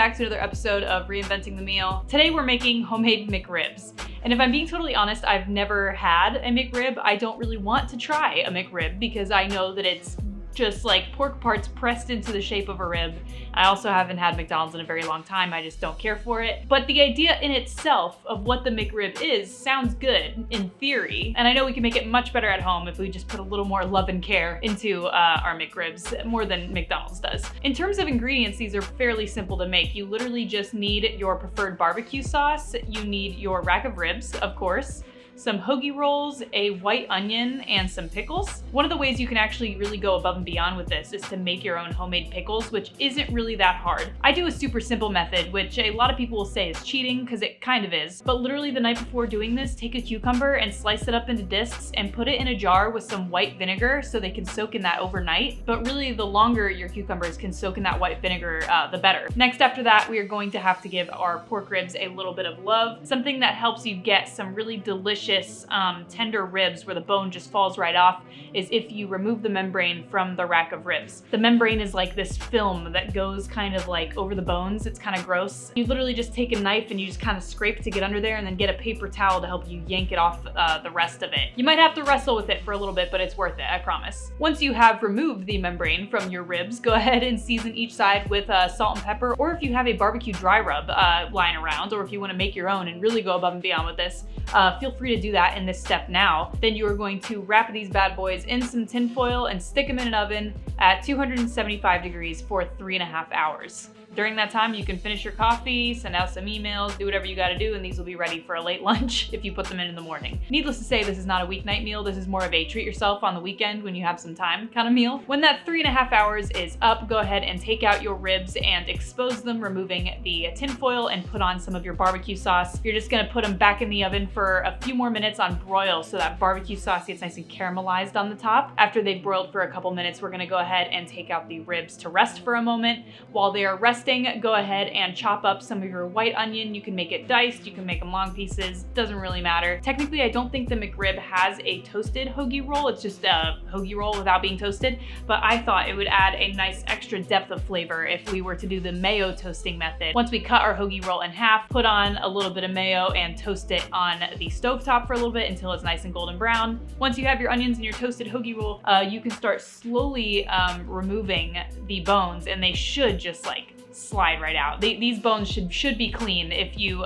back to another episode of Reinventing the Meal. Today we're making homemade McRibs. And if I'm being totally honest, I've never had a McRib. I don't really want to try a McRib because I know that it's just like pork parts pressed into the shape of a rib. I also haven't had McDonald's in a very long time. I just don't care for it. But the idea in itself of what the McRib is sounds good in theory. And I know we can make it much better at home if we just put a little more love and care into our McRibs, more than McDonald's does. In terms of ingredients, these are fairly simple to make. You literally just need your preferred barbecue sauce. You need your rack of ribs, of course, some hoagie rolls, a white onion, and some pickles. One of the ways you can actually really go above and beyond with this is to make your own homemade pickles, which isn't really that hard. I do a super simple method, which a lot of people will say is cheating, because it kind of is. But literally the night before doing this, take a cucumber and slice it up into discs and put it in a jar with some white vinegar so they can soak in that overnight. But really, the longer your cucumbers can soak in that white vinegar, the better. Next, after that, we are going to have to give our pork ribs a little bit of love. Something that helps you get some really delicious tender ribs where the bone just falls right off is if you remove the membrane from the rack of ribs. The membrane is like this film that goes kind of like over the bones. It's kind of gross. You literally just take a knife and you just kind of scrape to get under there and then get a paper towel to help you yank it off the rest of it. You might have to wrestle with it for a little bit, but it's worth it, I promise. Once you have removed the membrane from your ribs, go ahead and season each side with salt and pepper, or if you have a barbecue dry rub lying around, or if you want to make your own and really go above and beyond with this, feel free to do that in this step now. Then you are going to wrap these bad boys in some tin foil and stick them in an oven at 275 degrees for 3.5 hours. During that time, you can finish your coffee, send out some emails, do whatever you gotta do, and these will be ready for a late lunch if you put them in the morning. Needless to say, this is not a weeknight meal. This is more of a treat yourself on the weekend when you have some time kind of meal. When that 3.5 hours is up, go ahead and take out your ribs and expose them, removing the tin foil, and put on some of your barbecue sauce. You're just gonna put them back in the oven for a few more minutes on broil so that barbecue sauce gets nice and caramelized on the top. After they've broiled for a couple minutes, we're gonna go ahead and take out the ribs to rest for a moment. While they are resting, go ahead and chop up some of your white onion. You can make it diced, you can make them long pieces, doesn't really matter. Technically, I don't think the McRib has a toasted hoagie roll. It's just a hoagie roll without being toasted, but I thought it would add a nice extra depth of flavor if we were to do the mayo toasting method. Once we cut our hoagie roll in half, put on a little bit of mayo and toast it on the stovetop for a little bit until it's nice and golden brown. Once you have your onions and your toasted hoagie roll, you can start slowly removing the bones, and they should just like slide right out. These bones should be clean if you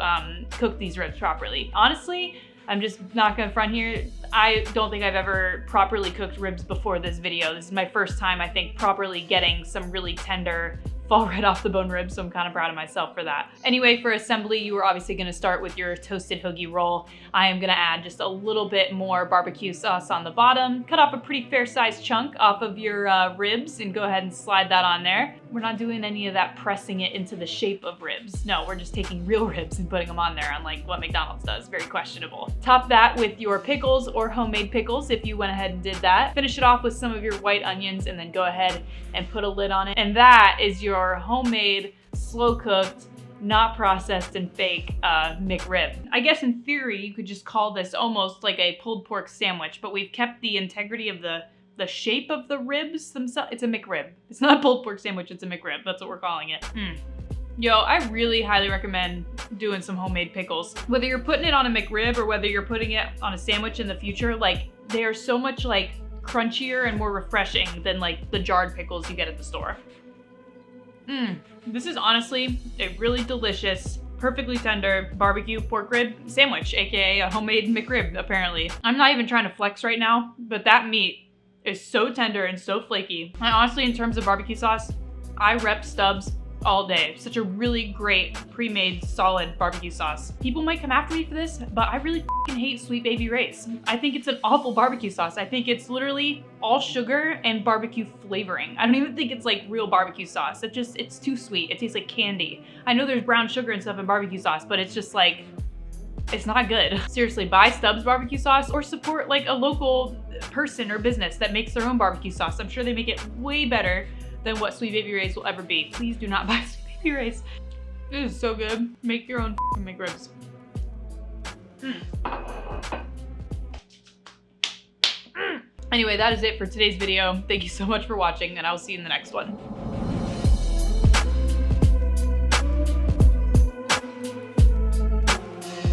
cook these ribs properly. Honestly, I'm just not gonna front here. I don't think I've ever properly cooked ribs before this video. This is my first time, I think, properly getting some really tender, fall right off the bone ribs, so I'm kind of proud of myself for that. Anyway, for assembly, you are obviously gonna start with your toasted hoagie roll. I am gonna add just a little bit more barbecue sauce on the bottom, cut off a pretty fair sized chunk off of your ribs and go ahead and slide that on there. We're not doing any of that pressing it into the shape of ribs. No, we're just taking real ribs and putting them on there, unlike what McDonald's does. Very questionable. Top that with your pickles or homemade pickles if you went ahead and did that. Finish it off with some of your white onions and then go ahead and put a lid on it. And that is your homemade, slow-cooked, not processed and fake McRib. I guess in theory, you could just call this almost like a pulled pork sandwich, but we've kept the integrity of the shape of the ribs themselves. It's a McRib. It's not a pulled pork sandwich, it's a McRib. That's what we're calling it. Yo, I really highly recommend doing some homemade pickles. Whether you're putting it on a McRib or whether you're putting it on a sandwich in the future, like, they are so much like crunchier and more refreshing than like the jarred pickles you get at the store. This is honestly a really delicious, perfectly tender barbecue pork rib sandwich, aka a homemade McRib, apparently. I'm not even trying to flex right now, but that meat is so tender and so flaky. And honestly, in terms of barbecue sauce, I rep Stubbs all day. Such a really great pre-made solid barbecue sauce. People might come after me for this, but I really fucking hate Sweet Baby Ray's. I think it's an awful barbecue sauce. I think it's literally all sugar and barbecue flavoring. I don't even think it's like real barbecue sauce. It's too sweet. It tastes like candy. I know there's brown sugar and stuff in barbecue sauce, but it's just like, it's not good. Seriously, buy Stubbs barbecue sauce or support like a local person or business that makes their own barbecue sauce. I'm sure they make it way better than what Sweet Baby Ray's will ever be. Please do not buy Sweet Baby Ray's. This is so good. Make your own McRibs. Anyway, that is it for today's video. Thank you so much for watching, and I'll see you in the next one.